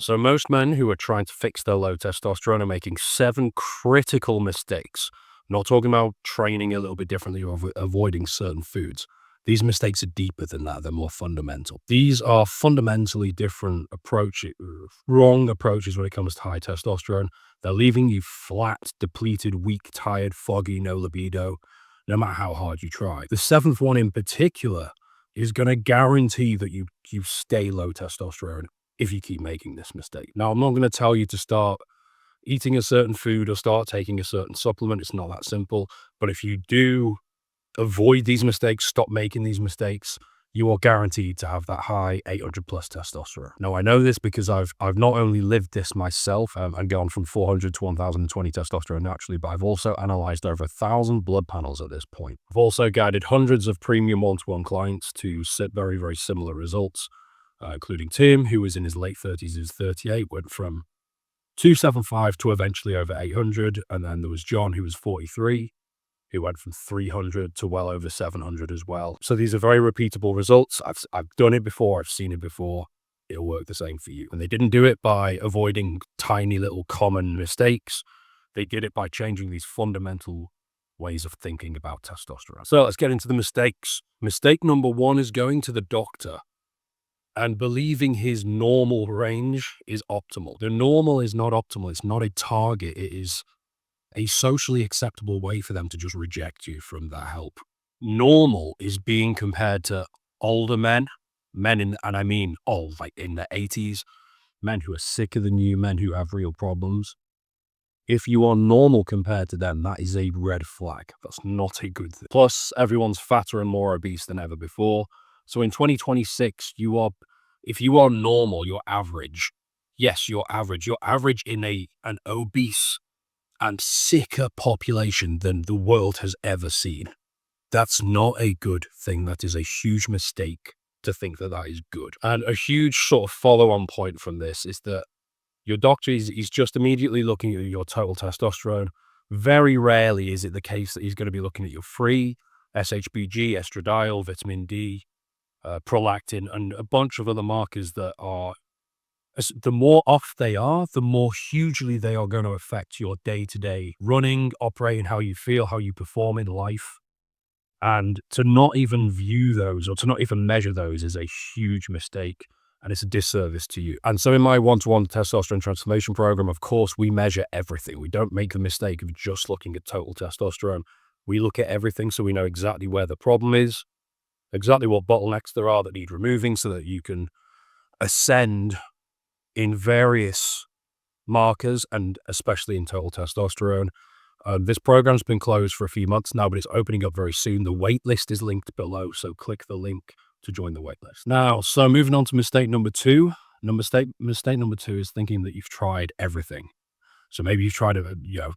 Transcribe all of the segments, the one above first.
So most men who are trying to fix their low testosterone are making 7 critical mistakes. I'm not talking about training a little bit differently or avoiding certain foods. These mistakes are deeper than that. They're more fundamental. These are fundamentally different approaches, wrong approaches when it comes to high testosterone. They're leaving you flat, depleted, weak, tired, foggy, no libido, no matter how hard you try. The seventh one in particular is going to guarantee that you stay low testosterone if you keep making this mistake. Now, I'm not going to tell you to start eating a certain food or start taking a certain supplement. It's not that simple. But if you do avoid these mistakes, stop making these mistakes, you are guaranteed to have that high 800 plus testosterone. Now, I know this because I've not only lived this myself and gone from 400 to 1020 testosterone naturally, but I've also analyzed over 1,000 blood panels at this point. I've also guided hundreds of premium one-to-one clients to very, very similar results, including Tim, who was in his late 30s, he was 38, went from 275 to eventually over 800. And then there was John, who was 43, who went from 300 to well over 700 as well. So these are very repeatable results. I've done it before. I've seen it before. It'll work the same for you. And they didn't do it by avoiding tiny little common mistakes. They did it by changing these fundamental ways of thinking about testosterone. So let's get into the mistakes. Mistake number 1 is going to the doctor and believing his normal range is optimal. The normal is not optimal. It's not a target. It is a socially acceptable way for them to just reject you from that help. Normal is being compared to older men and I mean old, like in their 80s, men who are sicker than you, men who have real problems. If you are normal compared to them, that is a red flag. That's not a good thing. Plus, everyone's fatter and more obese than ever before. So in 2026, if you are normal, you're average. Yes, you're average. You're average in an obese and sicker population than the world has ever seen. That's not a good thing. That is a huge mistake to think that that is good. And a huge sort of follow-on point from this is that your doctor is just immediately looking at your total testosterone. Very rarely is it the case that he's going to be looking at your free SHBG, estradiol, vitamin D, prolactin, and a bunch of other markers that are, the more off they are, the more hugely they are going to affect your day-to-day running, operating, how you feel, how you perform in life. And to not even view those or to not even measure those is a huge mistake, and it's a disservice to you. And so in my one-to-one testosterone transformation program, of course, we measure everything. We don't make the mistake of just looking at total testosterone. We look at everything so we know exactly where the problem is, exactly what bottlenecks there are that need removing so that you can ascend in various markers and especially in total testosterone. This program's been closed for a few months now, but it's opening up very soon. The wait list is linked below, so click the link to join the wait list. Now, so moving on to mistake number 2. Mistake number 2 is thinking that you've tried everything. So maybe you've tried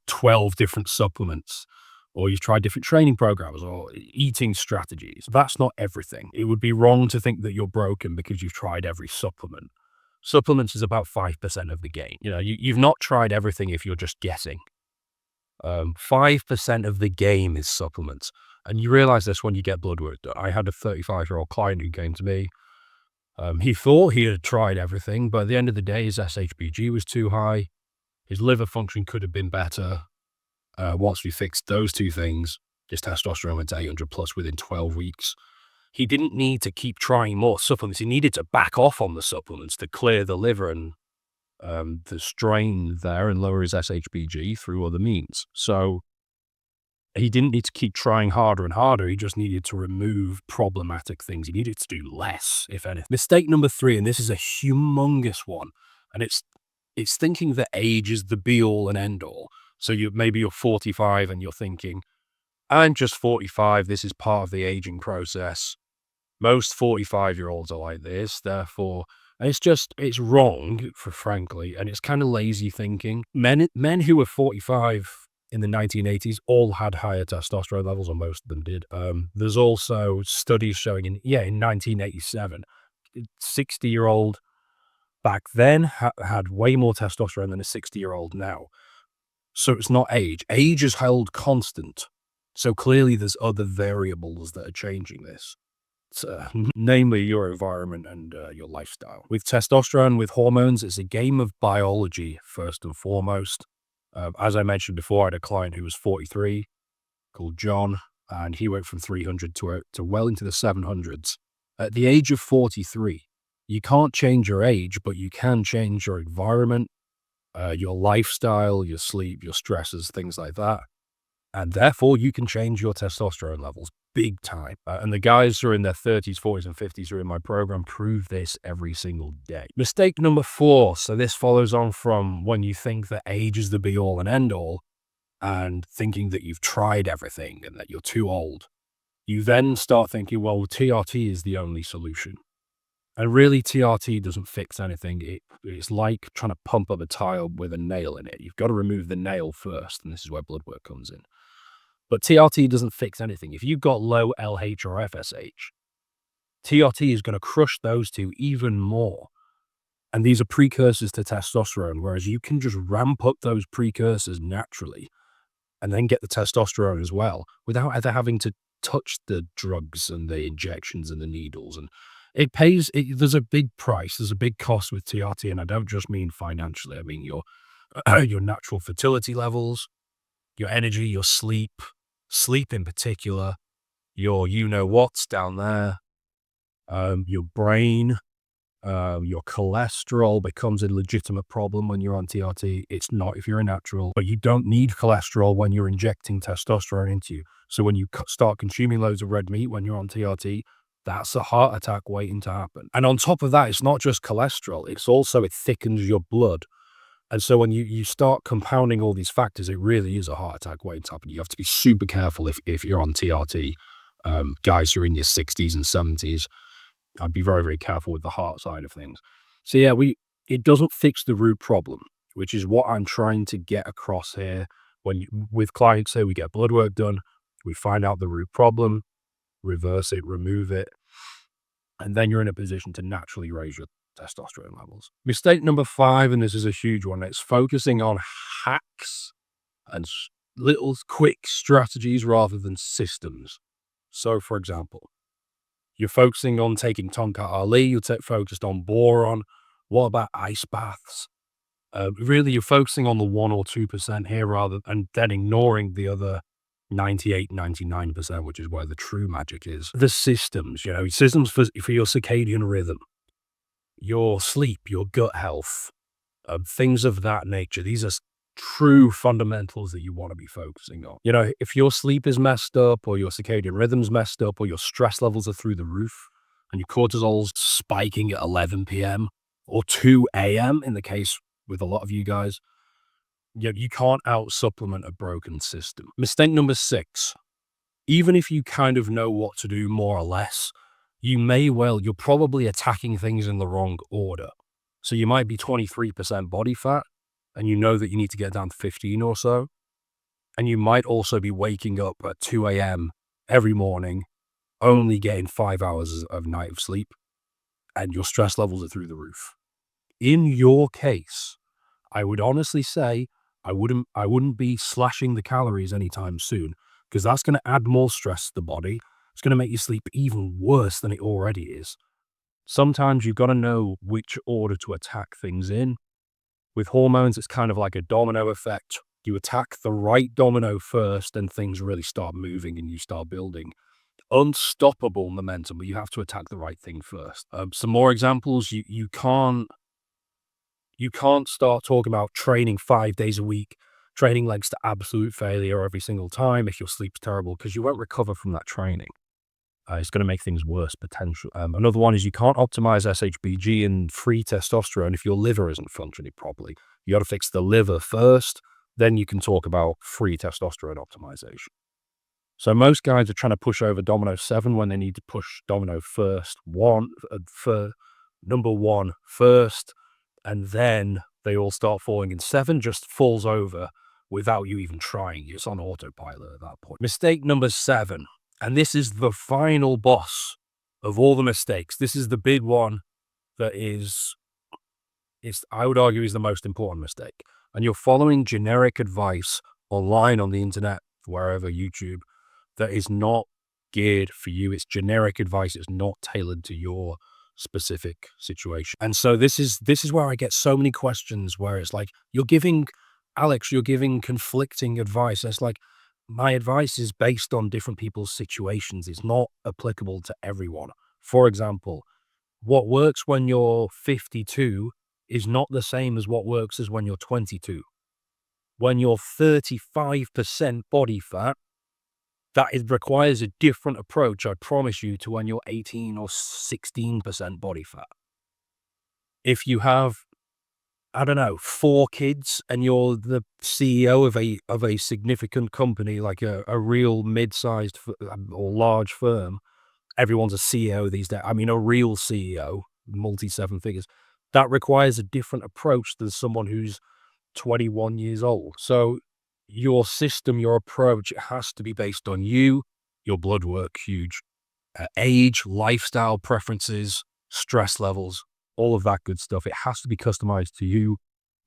12 different supplements, or you've tried different training programs or eating strategies. That's not everything. It would be wrong to think that you're broken because you've tried every supplement. Supplements is about 5% of the game. You've not tried everything if you're just guessing. 5% of the game is supplements. And you realize this when you get blood work done. I had a 35-year-old client who came to me. He thought he had tried everything, but at the end of the day, his SHBG was too high. His liver function could have been better. Once we fixed those two things, his testosterone went to 800 plus within 12 weeks. He didn't need to keep trying more supplements. He needed to back off on the supplements to clear the liver and the strain there and lower his SHBG through other means. So he didn't need to keep trying harder and harder. He just needed to remove problematic things. He needed to do less, if anything. Mistake number 3, and this is a humongous one, and it's thinking that age is the be-all and end-all. So maybe you're 45 and you're thinking, I'm just 45. This is part of the aging process. Most 45-year-olds are like this. Therefore, it's wrong, frankly, and it's kind of lazy thinking. Men who were 45 in the 1980s all had higher testosterone levels, or most of them did. There's also studies showing in 1987, 60-year-old back then had way more testosterone than a 60-year-old now. So it's not age. Age is held constant. So clearly there's other variables that are changing this. namely your environment and your lifestyle. With testosterone, with hormones, it's a game of biology first and foremost. As I mentioned before, I had a client who was 43 called John, and he went from 300 to well into the 700s. At the age of 43, you can't change your age, but you can change your environment, your lifestyle, your sleep, your stresses, things like that. And therefore, you can change your testosterone levels big time. And the guys who are in their 30s, 40s, and 50s who are in my program prove this every single day. Mistake number 4. So this follows on from when you think that age is the be all and end all and thinking that you've tried everything and that you're too old. You then start thinking, well, TRT is the only solution. And really, TRT doesn't fix anything. It's like trying to pump up a tile with a nail in it. You've got to remove the nail first, and this is where blood work comes in. But TRT doesn't fix anything. If you've got low LH or FSH, TRT is going to crush those two even more. And these are precursors to testosterone, whereas you can just ramp up those precursors naturally and then get the testosterone as well without ever having to touch the drugs and the injections and the needles. And there's a big price, there's a big cost with TRT, and I don't just mean financially. I mean your natural fertility levels, your energy, your sleep in particular, your you-know-what's down there, your brain, your cholesterol becomes a legitimate problem when you're on TRT. It's not if you're a natural, but you don't need cholesterol when you're injecting testosterone into you. So when you start consuming loads of red meat when you're on TRT, that's a heart attack waiting to happen. And on top of that, it's not just cholesterol, it's also, it thickens your blood. And so when you start compounding all these factors, it really is a heart attack waiting to happen. You have to be super careful if you're on TRT. Guys who are in your 60s and 70s, I'd be very, very careful with the heart side of things. So yeah, it doesn't fix the root problem, which is what I'm trying to get across here. With clients here, we get blood work done, we find out the root problem, reverse it, remove it, and then you're in a position to naturally raise your testosterone levels. Mistake number 5, and this is a huge one, it's focusing on hacks and little quick strategies rather than systems. So for example, you're focusing on taking Tonkat Ali, you're focused on boron. What about ice baths? Really, you're focusing on the 1 or 2% here and then ignoring the other 98, 99%, which is where the true magic is. The systems, systems for your circadian rhythm, your sleep, your gut health, things of that nature. These are true fundamentals that you want to be focusing on. If your sleep is messed up or your circadian rhythm's messed up or your stress levels are through the roof and your cortisol's spiking at 11 p.m. or 2 a.m. in the case with a lot of you guys, you can't out-supplement a broken system. Mistake number 6, even if you kind of know what to do more or less, you're probably attacking things in the wrong order. So you might be 23% body fat, and you know that you need to get down to 15 or so. And you might also be waking up at 2 a.m. every morning, only getting 5 hours of night of sleep, and your stress levels are through the roof. In your case, I would honestly say I wouldn't be slashing the calories anytime soon, because that's going to add more stress to the body. It's going to make your sleep even worse than it already is. Sometimes you've got to know which order to attack things in. With hormones, it's kind of like a domino effect. You attack the right domino first, and things really start moving and you start building unstoppable momentum, but you have to attack the right thing first. Some more examples, you can't start talking about training 5 days a week, training legs to absolute failure every single time if your sleep's terrible, because you won't recover from that training. It's going to make things worse potentially. Another one is you can't optimize SHBG and free testosterone if your liver isn't functioning properly. You got to fix the liver first, then you can talk about free testosterone optimization. So most guys are trying to push over domino 7 when they need to push domino number 1 first, and then they all start falling, and 7 just falls over without you even trying. It's on autopilot at that point. Mistake number 7. And this is the final boss of all the mistakes. This is the big one that I would argue is the most important mistake. And you're following generic advice online on the internet, wherever, YouTube, that is not geared for you. It's generic advice. It's not tailored to your specific situation. And so this is where I get so many questions where it's like, you're giving conflicting advice. It's like, my advice is based on different people's situations. It's not applicable to everyone. For example, what works when you're 52 is not the same as what works as when you're 22. When you're 35% body fat, requires a different approach, I promise you, to when you're 18 or 16% body fat. If you have, I don't know, 4 kids and you're the CEO of a significant company, like a real mid-sized or large firm, everyone's a CEO these days. I mean, a real CEO, multi-seven figures, that requires a different approach than someone who's 21 years old. So your system, your approach, it has to be based on you, your blood work, huge, age, lifestyle preferences, stress levels, all of that good stuff. It has to be customized to you.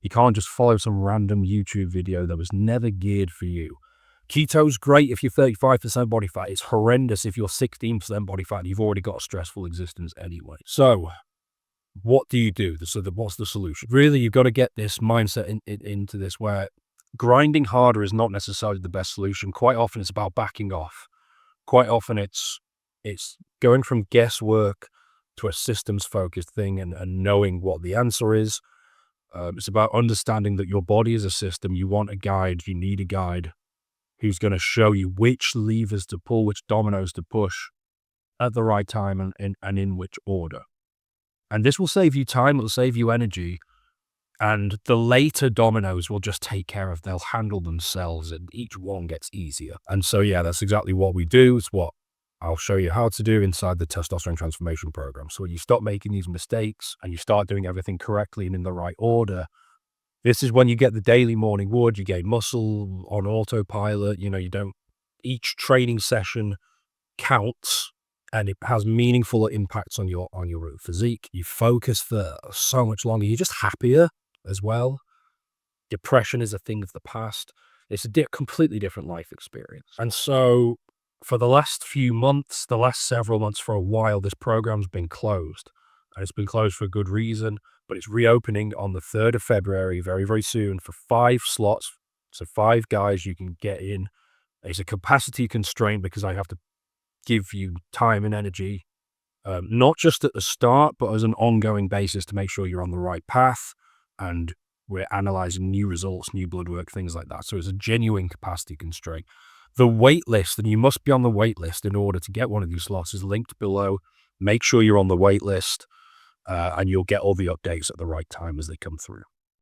You can't just follow some random YouTube video that was never geared for you. Keto's great if you're 35% body fat. It's horrendous if you're 16% body fat and you've already got a stressful existence anyway. So what do you do? What's the solution? Really, you've got to get this mindset into this, where grinding harder is not necessarily the best solution. Quite often it's about backing off. Quite often it's going from guesswork to a systems focused thing and knowing what the answer is. It's about understanding that your body is a system. You want a guide. You need a guide who's going to show you which levers to pull, which dominoes to push at the right time and in which order. And this will save you time, it'll save you energy, and the later dominoes will just take care of, they'll handle themselves, and each one gets easier. And so, yeah, that's exactly what we do. It's what I'll show you how to do inside the Testosterone Transformation Program. So when you stop making these mistakes and you start doing everything correctly and in the right order, this is when you get the daily morning wood, you gain muscle on autopilot, each training session counts, and it has meaningful impacts on your physique. You focus for so much longer. You're just happier as well. Depression is a thing of the past. It's a completely different life experience. And so for the last few months, the last several months, for a while, this program's been closed. And it's been closed for a good reason, but it's reopening on the 3rd of February, very, very soon, for 5 slots. So 5 guys you can get in. It's a capacity constraint because I have to give you time and energy, not just at the start, but as an ongoing basis to make sure you're on the right path. And we're analyzing new results, new blood work, things like that. So it's a genuine capacity constraint. The wait list, and you must be on the wait list in order to get one of these slots, is linked below. Make sure you're on the wait list, and you'll get all the updates at the right time as they come through.